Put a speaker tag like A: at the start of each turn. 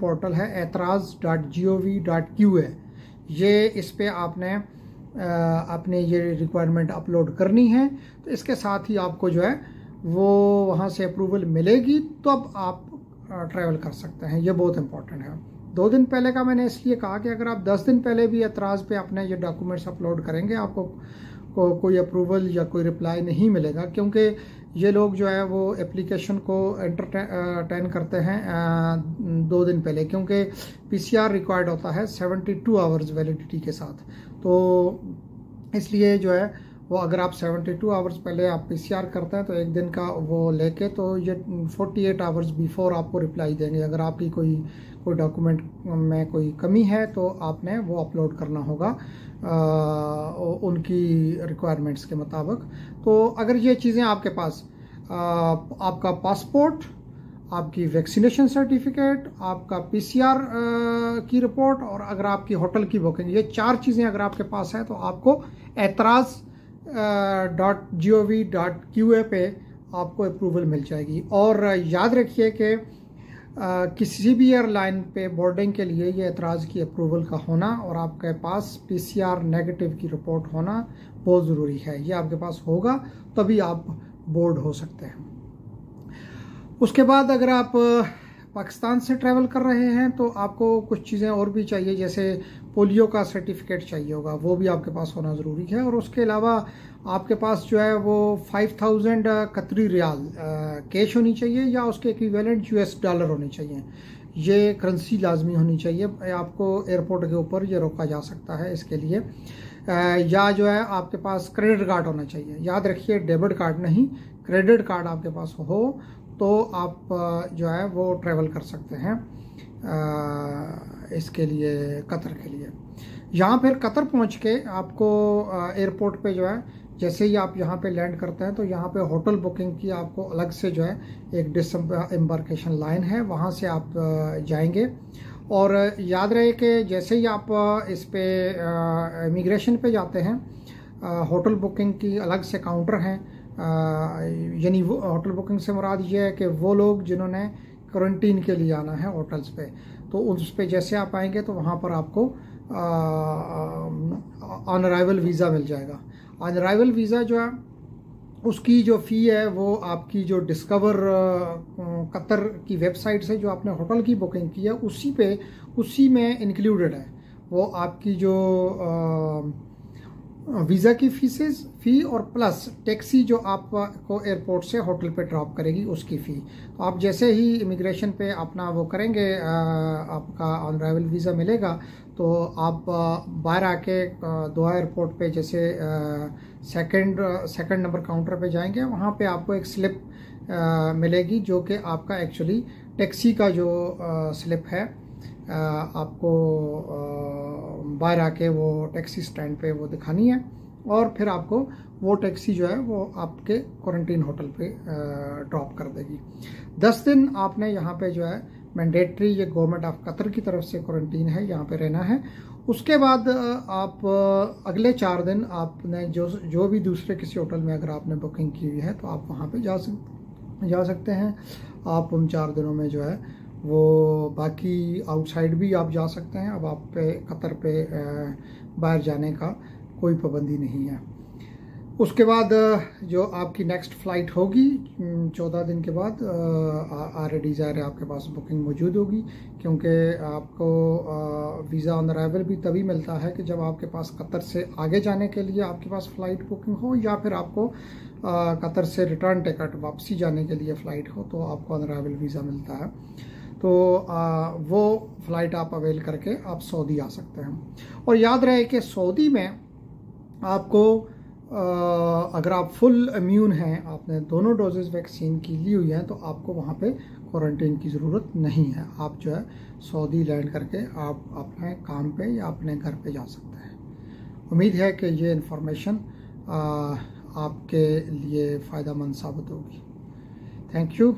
A: Portal है एतराज़.gov.qa। ये इस पे आपने अपने ये रिक्वायरमेंट अपलोड करनी है। तो इसके साथ ही आपको जो है वो वहाँ से अप्रूवल मिलेगी, तो अब आप ट्रैवल कर सकते हैं। ये बहुत इंपॉर्टेंट है। 2 दिन पहले का मैंने इसलिए कहा कि अगर आप 10 दिन पहले भी एतराज़ पे अपने ये डॉक्यूमेंट्स अपलोड करेंगे, आपको कोई अप्रूवल या कोई रिप्लाई नहीं मिलेगा, क्योंकि ये लोग जो है वो एप्लीकेशन को एंटरटेन करते हैं 2 दिन पहले, क्योंकि पीसीआर रिक्वायर्ड होता है 72 आवर्स वैलिडिटी के साथ। तो इसलिए जो है वो अगर आप 72 आवर्स पहले आप पीसीआर करते हैं तो 1 दिन का वो लेके तो ये 48 आवर्स बिफोर आपको रिप्लाई देंगे। अगर आपकी कोई डॉक्यूमेंट में कोई कमी है तो आपने वो अपलोड करना होगा उनकी रिक्वायरमेंट्स के मुताबिक। तो अगर ये चीज़ें आपके पास आपका पासपोर्ट, आपकी वैक्सीनेशन सर्टिफिकेट, आपका पीसीआर की रिपोर्ट और अगर आपकी होटल की बुकिंग, ये 4 चीज़ें अगर आपके पास है तो आपको एतराज़.gov.qa पे आपको अप्रूवल मिल जाएगी। और याद रखिए कि किसी भी एयरलाइन पे बोर्डिंग के लिए ये एतराज़ की अप्रूवल का होना और आपके पास पीसीआर नेगेटिव की रिपोर्ट होना बहुत ज़रूरी है। ये आपके पास होगा तभी आप बोर्ड हो सकते हैं। उसके बाद अगर आप पाकिस्तान से ट्रैवल कर रहे हैं तो आपको कुछ चीज़ें और भी चाहिए, जैसे पोलियो का सर्टिफिकेट चाहिए होगा, वो भी आपके पास होना ज़रूरी है। और उसके अलावा आपके पास जो है वो 5000 कतरी रियाल कैश होनी चाहिए या उसके इक्विवेलेंट यूएस डॉलर होने चाहिए। ये करेंसी लाजमी होनी चाहिए। आपको एयरपोर्ट के ऊपर ये रोका जा सकता है इसके लिए। या जो है आपके पास क्रेडिट कार्ड होना चाहिए। याद रखिए डेबिट कार्ड नहीं, क्रेडिट कार्ड आपके पास हो तो आप जो है वो ट्रैवल कर सकते हैं इसके लिए, कतर के लिए। यहाँ फिर कतर पहुँच के आपको एयरपोर्ट पे जो है जैसे ही आप यहाँ पे लैंड करते हैं तो यहाँ पे होटल बुकिंग की आपको अलग से जो है एक डिसएम्बार्केशन लाइन है, वहाँ से आप जाएंगे। और याद रहे कि जैसे ही आप इस पे इमिग्रेशन पे जाते हैं, होटल बुकिंग की अलग से काउंटर हैं। यानी होटल बुकिंग से मुराद ये है कि वो लोग जिन्होंने क्वारंटीन के लिए आना है होटल्स पे, तो उस पे जैसे आप आएंगे तो वहाँ पर आपको ऑन अराइवल वीज़ा मिल जाएगा। ऑन अराइवल वीज़ा जो है उसकी जो फ़ी है वो आपकी जो डिस्कवर कतर की वेबसाइट से जो आपने होटल की बुकिंग की है उसी में इंक्लूडेड है। वो आपकी जो वीज़ा की फ़ी और प्लस टैक्सी जो आपको एयरपोर्ट से होटल पे ड्रॉप करेगी उसकी फ़ी। तो आप जैसे ही इमिग्रेशन पे अपना वो करेंगे, आपका ऑन अराइवल वीज़ा मिलेगा तो आप बाहर आके दोहा एयरपोर्ट पे जैसे सेकंड नंबर काउंटर पे जाएंगे, वहाँ पे आपको एक स्लिप मिलेगी जो कि आपका एक्चुअली टैक्सी का जो स्लिप है। आपको बाहर आके वो टैक्सी स्टैंड पे वो दिखानी है और फिर आपको वो टैक्सी जो है वो आपके क्वारंटीन होटल पे ड्रॉप कर देगी। 10 दिन आपने यहाँ पे जो है मैंडेटरी, ये गवर्नमेंट ऑफ कतर की तरफ से क्वारंटीन है, यहाँ पे रहना है। उसके बाद आप अगले 4 दिन आपने जो भी दूसरे किसी होटल में अगर आपने बुकिंग की हुई है तो आप वहाँ पे जा सकते हैं। आप उन 4 दिनों में जो है वो बाकी आउटसाइड भी आप जा सकते हैं। अब आप पे कतर पे बाहर जाने का कोई पाबंदी नहीं है। उसके बाद जो आपकी नेक्स्ट फ़्लाइट होगी 14 दिन के बाद ऑलरेडी ज़ाहिर है आपके पास बुकिंग मौजूद होगी, क्योंकि आपको वीज़ा ऑन अराइवल भी तभी मिलता है कि जब आपके पास कतर से आगे जाने के लिए आपके पास फ़्लाइट बुकिंग हो या फिर आपको कतर से रिटर्न टिकट वापसी जाने के लिए फ़्लाइट हो तो आपको ऑन अराइवल वीज़ा मिलता है। तो वो फ़्लाइट आप अवेल करके आप सऊदी आ सकते हैं। और याद रहे कि सऊदी में आपको अगर आप फुल इम्यून हैं, आपने दोनों डोजेस वैक्सीन की ली हुई हैं, तो आपको वहाँ पे क्वारंटीन की ज़रूरत नहीं है। आप जो है सऊदी लैंड करके आप अपने काम पे या अपने घर पे जा सकते हैं। उम्मीद है कि ये इन्फॉर्मेशन आपके लिए फ़ायदेमंद साबित होगी। Thank you.